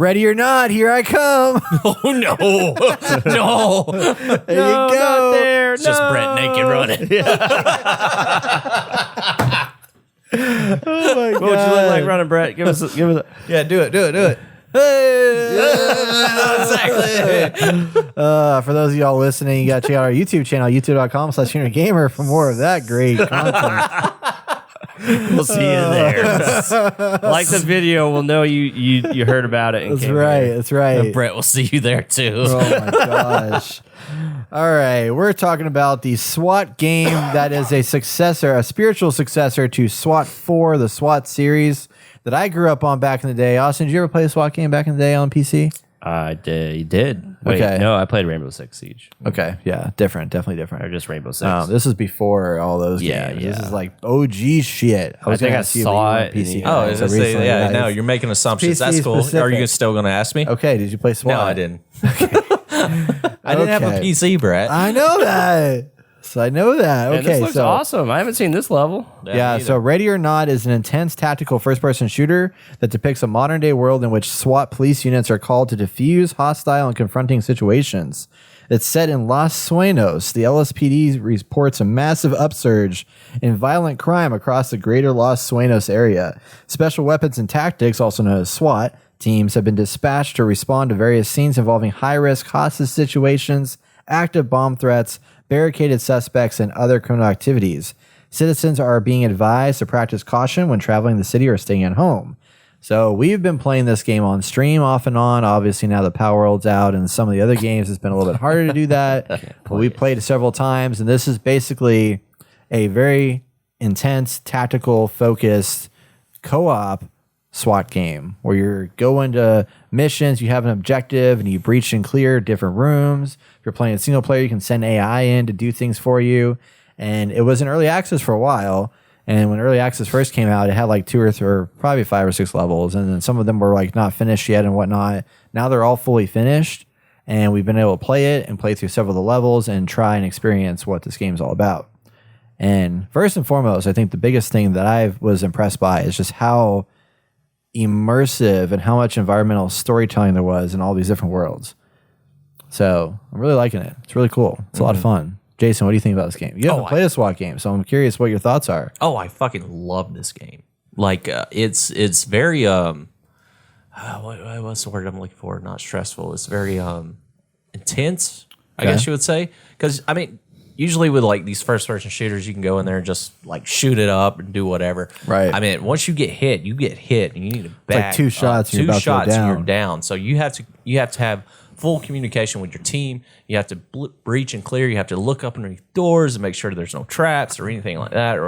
Ready or not, here I come. Oh no, no! There you go. Not there. It's just Brett naked running. Oh my What would you look like running, Brett? Give us. Yeah, do it. Exactly. For those of y'all listening, you got to check out our YouTube channel, youtube.com/juniorgamer for more of that great content. We'll see you there. Like the video, we'll know you heard about it. That's right. That's right. And Brett will see you there too. Oh my gosh. All right. We're talking about the SWAT game that is a spiritual successor to SWAT 4, the SWAT series that I grew up on back in the day. Austin, did you ever play a SWAT game back in the day on PC? I did. Wait, Okay. no, I played Rainbow Six Siege. Okay. Yeah. Different. Definitely different. Or just Rainbow Six. This is before all those Yeah, games. This yeah. is like OG shit. I think I saw it. PC. Oh, I was gonna say, recently, yeah, guys. no, you're making assumptions. PC That's cool. specific. Are you still going to ask me? Okay, did you play SWAT? No, I didn't. I didn't have a Okay. PC, Brett. I know that. So I know that. Man, Okay, this looks so awesome. I haven't seen this level. yeah, so Ready or Not is an intense tactical first-person shooter that depicts a modern-day world in which SWAT police units are called to defuse hostile and confronting situations. It's set in Los Sueños. The LSPD reports a massive upsurge in violent crime across the greater Los Sueños area. Special weapons and tactics, also known as SWAT, teams have been dispatched to respond to various scenes involving high-risk hostage situations, active bomb threats, barricaded suspects, and other criminal activities. Citizens are being advised to practice caution when traveling the city or staying at home. So we've been playing this game on stream off and on. Obviously now the Power World's out, and some of the other games it's been a little bit harder to do that. But we played it several times, and this is basically a very intense, tactical, focused co-op SWAT game where you're going to missions, you have an objective, and you breach and clear different rooms. If you're playing a single player, you can send AI in to do things for you. And it was in early access for a while. And when early access first came out, it had like 2 or 3, or probably 5 or 6 levels. And then some of them were like not finished yet and whatnot. Now they're all fully finished. And we've been able to play it and play through several of the levels and try and experience what this game's all about. And first and foremost, I think the biggest thing that I was impressed by is just how immersive and how much environmental storytelling there was in all these different worlds. So I'm really liking it. It's really cool. It's a lot of fun. Jason, what do you think about this game? You haven't played a SWAT game, so I'm curious what your thoughts are. Oh, I fucking love this game. Like, it's very what's the word I'm looking for? Not stressful. It's very intense, I guess you would say. Because I mean, usually with like these first-person shooters, you can go in there and just like shoot it up and do whatever. Right. I mean, once you get hit, and you need to back. like 2 shots. Two And you're shots, about to go and down. you're down. So you have to have full communication with your team. You have to breach and clear. You have to look up underneath doors and make sure there's no traps or anything like that,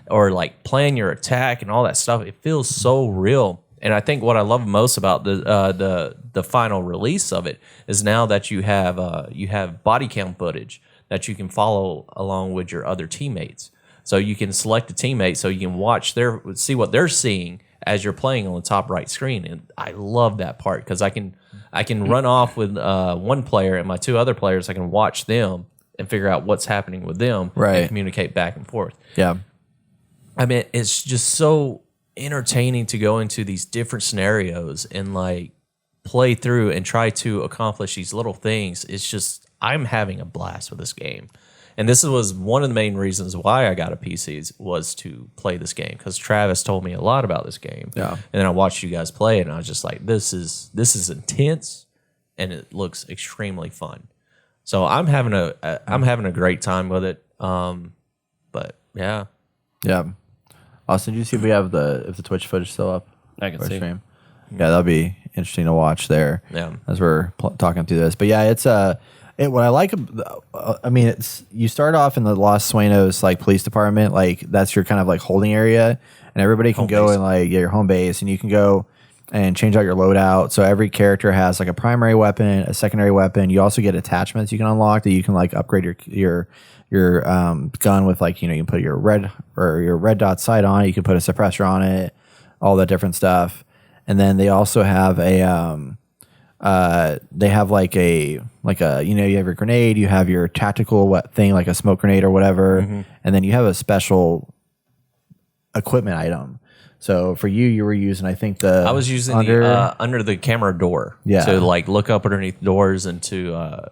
or like plan your attack and all that stuff. It feels so real. And I think what I love most about the final release of it is now that you have body cam footage that you can follow along with your other teammates. So you can select a teammate so you can see what they're seeing as you're playing on the top right screen. And I love that part because I can run off with one player, and my 2 other players, I can watch them and figure out what's happening with them and communicate back and forth. Yeah. I mean, it's just so entertaining to go into these different scenarios and like play through and try to accomplish these little things. It's just, I'm having a blast with this game. And this was one of the main reasons why I got a PC was to play this game, because Travis told me a lot about this game. Yeah. And then I watched you guys play it, and I was just like, this is intense, and it looks extremely fun. So I'm having a great time with it. But yeah. Yeah. Austin, did you see if we have if the Twitch footage still up? I can for see. stream? Yeah, that'd be interesting to watch there. Yeah. As we're talking through this, but yeah, it's what I like. I mean, it's you start off in the Los Sueños like police department, like that's your kind of like holding area, and everybody can go and like your home base, and you can go and change out your loadout. So every character has like a primary weapon, a secondary weapon. You also get attachments you can unlock that you can like upgrade your gun with, like, you know, you can put your red dot sight on it, you can put a suppressor on it, all that different stuff. And then they also have they have like a you know, you have your grenade, you have your tactical thing like a smoke grenade or whatever, and then you have a special equipment item. So for you, you were using, I think I was using the under the camera door to like look up underneath doors and to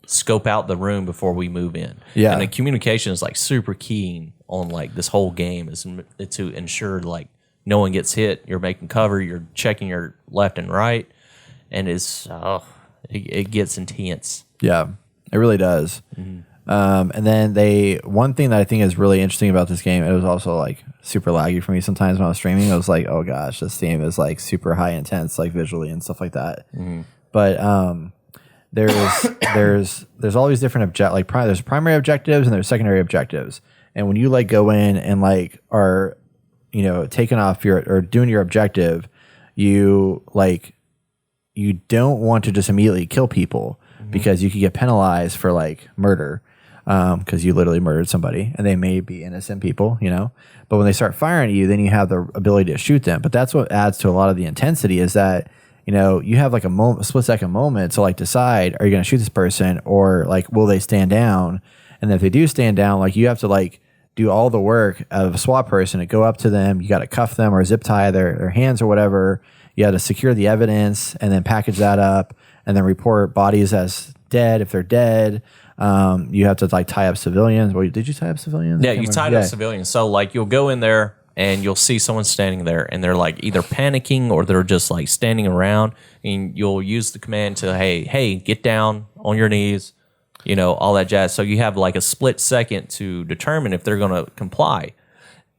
scope out the room before we move in. Yeah. And the communication is like super keen on like this whole game is to ensure like no one gets hit. You're making cover. You're checking your left and right, and it gets intense. Yeah, it really does. And then one thing that I think is really interesting about this game, it was also like super laggy for me sometimes when I was streaming. I was like, oh gosh, this game is like super high intense, like visually and stuff like that. But there's all these different there's primary objectives and there's secondary objectives. And when you like go in and like are, taking off or doing your objective, you don't want to just immediately kill people because you could get penalized for like murder. Because you literally murdered somebody and they may be innocent people, but when they start firing at you, then you have the ability to shoot them. But that's what adds to a lot of the intensity is that, you have like a split second moment to like decide, are you going to shoot this person or like, will they stand down? And if they do stand down, like you have to like do all the work of a SWAT person to go up to them. You got to cuff them or zip tie their hands or whatever. You got to secure the evidence and then package that up and then report bodies as dead if they're dead. You have to like tie up civilians. Well, did you tie up civilians? Yeah, you tied up civilians. So like you'll go in there and you'll see someone standing there and they're like either panicking or they're just like standing around and you'll use the command to, hey, get down on your knees, all that jazz. So you have like a split second to determine if they're going to comply.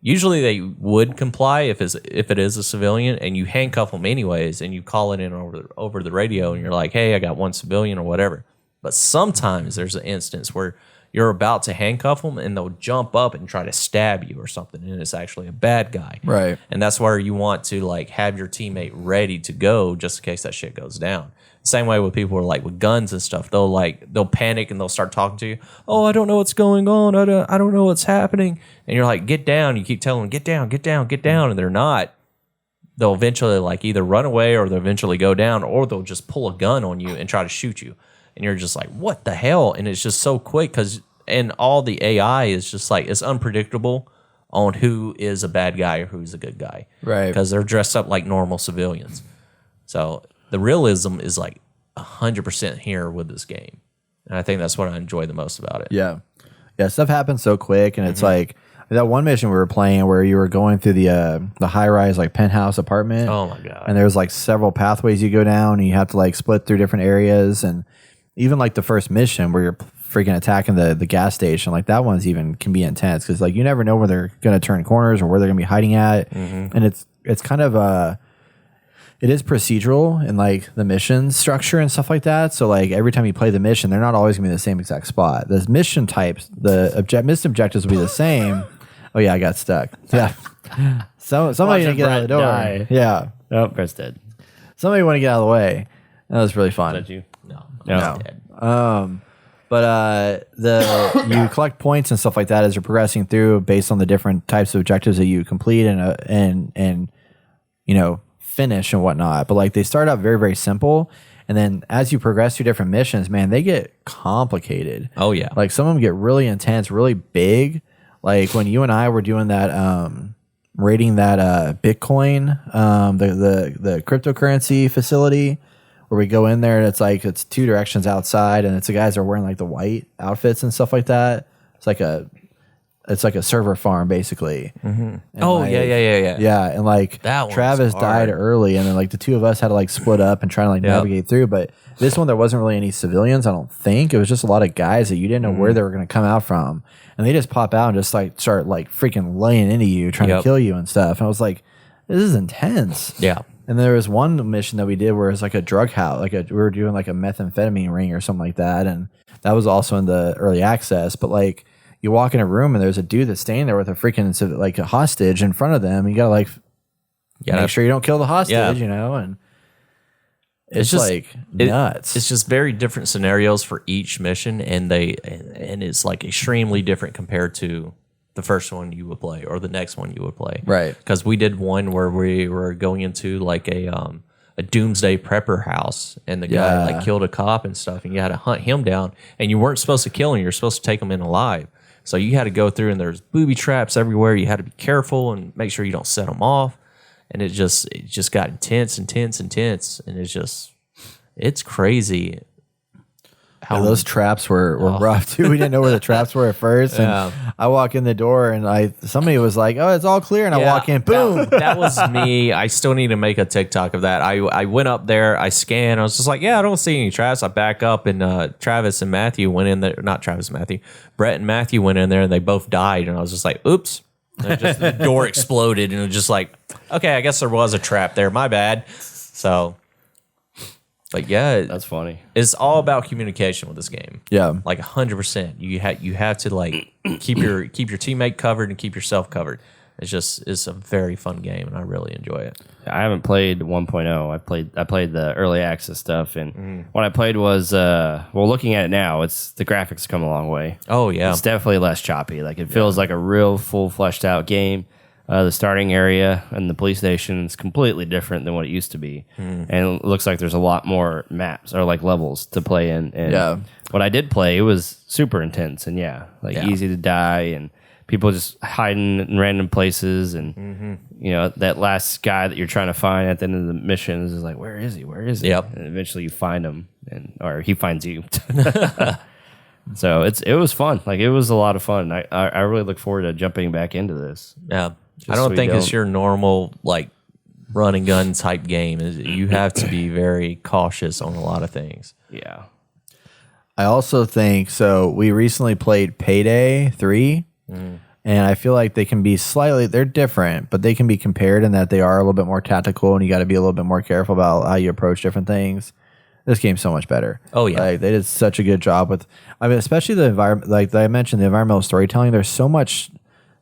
Usually they would comply if it is a civilian and you handcuff them anyways and you call it in over the radio and you're like, hey, I got one civilian or whatever. But sometimes there's an instance where you're about to handcuff them and they'll jump up and try to stab you or something, and it's actually a bad guy. Right. And that's where you want to like have your teammate ready to go just in case that shit goes down. Same way with people who are like with guns and stuff. They'll panic and they'll start talking to you. Oh, I don't know what's going on. I don't know what's happening. And you're like, get down. You keep telling them, get down, get down, get down, and they're not. They'll eventually like either run away or they'll eventually go down, or they'll just pull a gun on you and try to shoot you. And you're just like, what the hell? And it's just so quick and all the AI is just like, it's unpredictable on who is a bad guy or who's a good guy. Right. Because they're dressed up like normal civilians. So the realism is like 100% here with this game. And I think that's what I enjoy the most about it. Yeah. Yeah. Stuff happens so quick. And it's like that one mission we were playing where you were going through the high rise, like penthouse apartment. Oh my God. And there's like several pathways you go down and you have to like split through different areas. And even like the first mission where you're freaking attacking the gas station, like that one's even can be intense because like you never know where they're going to turn corners or where they're going to be hiding at. And it's kind of it is procedural in like the mission structure and stuff like that. So like every time you play the mission, they're not always going to be the same exact spot. The mission types, the missed objectives will be the same. Oh yeah, I got stuck. Yeah. So somebody didn't get out of the door. Die. Yeah. Oh, Brett's dead. Somebody want to get out of the way. That was really fun. Did you? No. Dead. But you collect points and stuff like that as you're progressing through based on the different types of objectives that you complete and finish and whatnot. But like they start out very, very simple, and then as you progress through different missions, man, they get complicated. Oh yeah. Like some of them get really intense, really big. Like when you and I were doing that raiding that Bitcoin, the cryptocurrency facility, where we go in there and it's two directions outside, and it's the guys that are wearing like the white outfits and stuff like that. It's like a server farm basically. Oh like, yeah. Yeah, and like That one's Travis hard. died early, and then like the two of us had to like split up and try to like navigate through. But this one there wasn't really any civilians. I don't think it was just a lot of guys that you didn't know where they were going to come out from, and they just pop out and just like start like freaking laying into you, trying to kill you and stuff. And I was like, this is intense. Yeah. And there was one mission that we did where it's like a drug house, we were doing like a methamphetamine ring or something like that, and that was also in the early access. But like you walk in a room and there's a dude that's standing there with a freaking like a hostage in front of them. You gotta like make sure you don't kill the hostage, and it's just like nuts. It's just very different scenarios for each mission, and it's like extremely different compared to the first one you would play or the next one you would play. Right. Because we did one where we were going into like a doomsday prepper house, and the guy like killed a cop and stuff, and you had to hunt him down, and you weren't supposed to kill him. You're supposed to take him in alive. So you had to go through, and there's booby traps everywhere. You had to be careful and make sure you don't set them off. And it just got intense, and it's crazy. Yeah, those traps were rough too. We didn't know where the traps were at first, and I walk in the door, and somebody was like, "Oh, it's all clear," and I walk in, boom. That was me. I still need to make a TikTok of that. I went up there, I scanned, I was just like, "Yeah, I don't see any traps." I back up, and Travis and Matthew went in there. Not Travis and Matthew, Brett and Matthew went in there, and they both died. And I was just like, "Oops." And the door exploded, and it was just like, okay, I guess there was a trap there. My bad. So, but yeah, That's funny. it's all about communication with this game. Yeah. Like 100%. You have to like keep your teammate covered and keep yourself covered. It's a very fun game, and I really enjoy it. I haven't played 1.0. I played the early access stuff, and what I played was looking at it now, the graphics come a long way. Oh yeah, It's definitely less choppy. Like it feels like a real full fleshed out game. The starting area and the police station is completely different than what it used to be, and it looks like there's a lot more maps or like levels to play in. And what I did play, it was super intense and easy to die and people just hiding in random places, and that last guy that you're trying to find at the end of the mission is like, where is he? Where is he? Yep. And eventually you find him, or he finds you. So it was fun. Like it was a lot of fun. I really look forward to jumping back into this. yeah. I don't think it's your normal like run and gun type game. You have to be very cautious on a lot of things. Yeah. I also think so. We recently played Payday 3, and I feel like they can be they're different, but they can be compared in that they are a little bit more tactical, and you got to be a little bit more careful about how you approach different things. This game's so much better. Oh yeah, like, they did such a good job with. I mean, especially the environment. Like I mentioned, the environmental storytelling. There's so much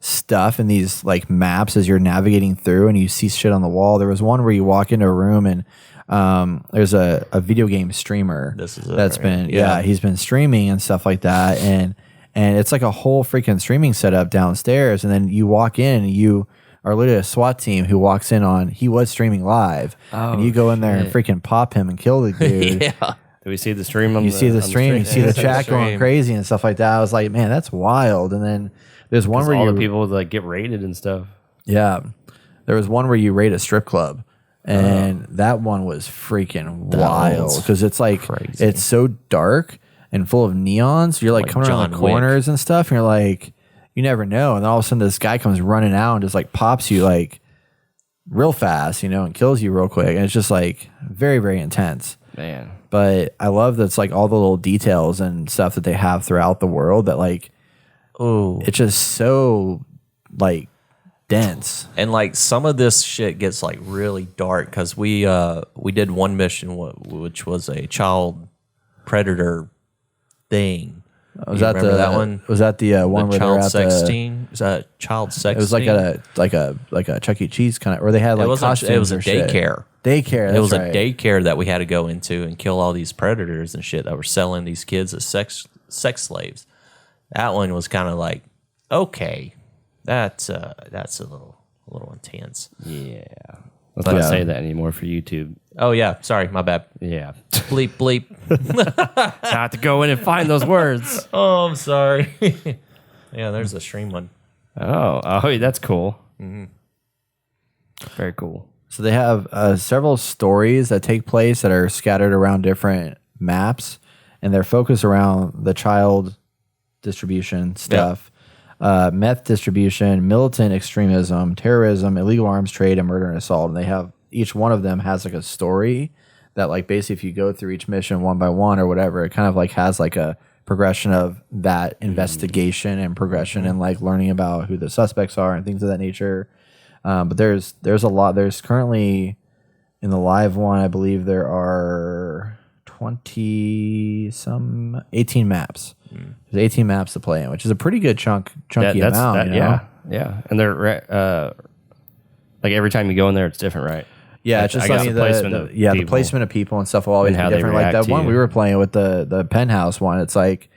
stuff in these like maps as you're navigating through, and you see shit on the wall. There was one where you walk into a room, and there's a video game streamer he's been streaming and stuff like that, and it's like a whole freaking streaming setup downstairs, and then you walk in and you are literally a SWAT team who walks in on he was streaming live, and you go in there and freaking pop him and kill the dude. yeah. Do we see the stream? You see the stream, you see the chat going crazy and stuff like that. I was like, man, that's wild. And then there's one where all the people like get raided and stuff. Yeah, there was one where you raid a strip club, and that one was freaking wild because it's like crazy. It's so dark and full of neons. You're like coming around the John Wick. corners and stuff, and you're like, you never know. And then all of a sudden, this guy comes running out and just like pops you like real fast, and kills you real quick. And it's just like very, very intense. Man. But I love that's like all the little details and stuff that they have throughout the world that like, it's just so like dense. And like some of this shit gets like really dark because we did one mission which was a child predator thing. Was that that one? Was that the one where child they're at sexting? Is that child sexting? It was like a Chuck E. Cheese kind of, where they had like costumes. It was a or shit. daycare. Daycare. It was right. a daycare that we had to go into and kill all these predators and shit that were selling these kids as sex slaves. That one was kind of like, okay, that's a little intense. Yeah. Let's not say that anymore for YouTube. Oh yeah, sorry, my bad. Yeah. Bleep bleep. I have to go in and find those words. Oh, I'm sorry. Yeah, there's a stream one. Oh, that's cool. Mm-hmm. Very cool. So they have several stories that take place that are scattered around different maps, and they're focused around the child distribution stuff, meth distribution, militant extremism, terrorism, illegal arms trade, and murder and assault. And they have each one of them has like a story that like basically if you go through each mission one by one or whatever, it kind of like has like a progression of that investigation and progression and like learning about who the suspects are and things of that nature. But there's a lot. There's currently in the live one, I believe there are 18 maps. There's 18 maps to play in, which is a pretty good chunky amount. Yeah. And they're like every time you go in there, it's different, right? Yeah, it's just the placement of people. The placement of people and stuff will always be different. Like that one we were playing with the penthouse one. It's like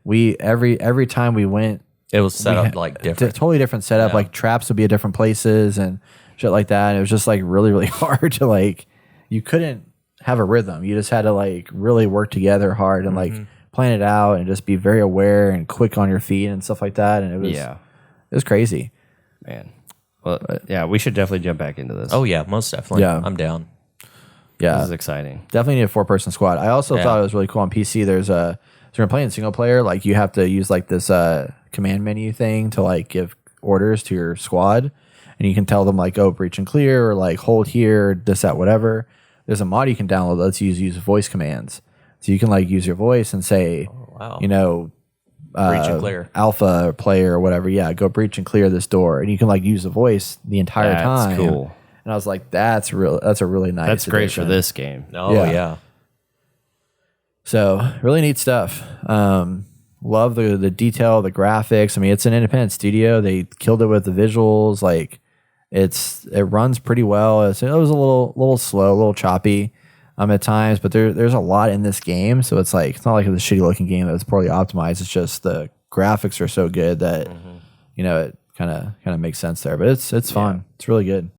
every time we went, it was set up like different, totally different setup. Yeah. Like traps would be at different places and shit like that. And it was just like really, really hard to like. You couldn't have a rhythm. You just had to like really work together hard and like plan it out and just be very aware and quick on your feet and stuff like that. And it was crazy, man. Well, yeah, we should definitely jump back into this. Oh yeah, most definitely. Yeah. I'm down. Yeah, this is exciting. definitely need a 4-person squad. I also thought it was really cool on PC. There's a so when you're playing single player, like you have to use like this command menu thing to like give orders to your squad, and you can tell them like, oh, breach and clear, or like hold here, this, that, whatever. There's a mod you can download that lets you use voice commands, so you can like use your voice and say, you know, breach and clear, alpha player or whatever. Yeah, go breach and clear this door, and you can like use the voice the entire time. That's cool. And I was like, that's a really nice. That's great addition for this game. Oh yeah. So really neat stuff. Love the detail, the graphics. I mean, it's an independent studio. They killed it with the visuals. Like it runs pretty well. It was a little slow, a little choppy at times, but there's a lot in this game. So it's like, it's not like it's a shitty looking game that's poorly optimized. It's just the graphics are so good that, you know, it kind of makes sense there, but it's fun. It's really good.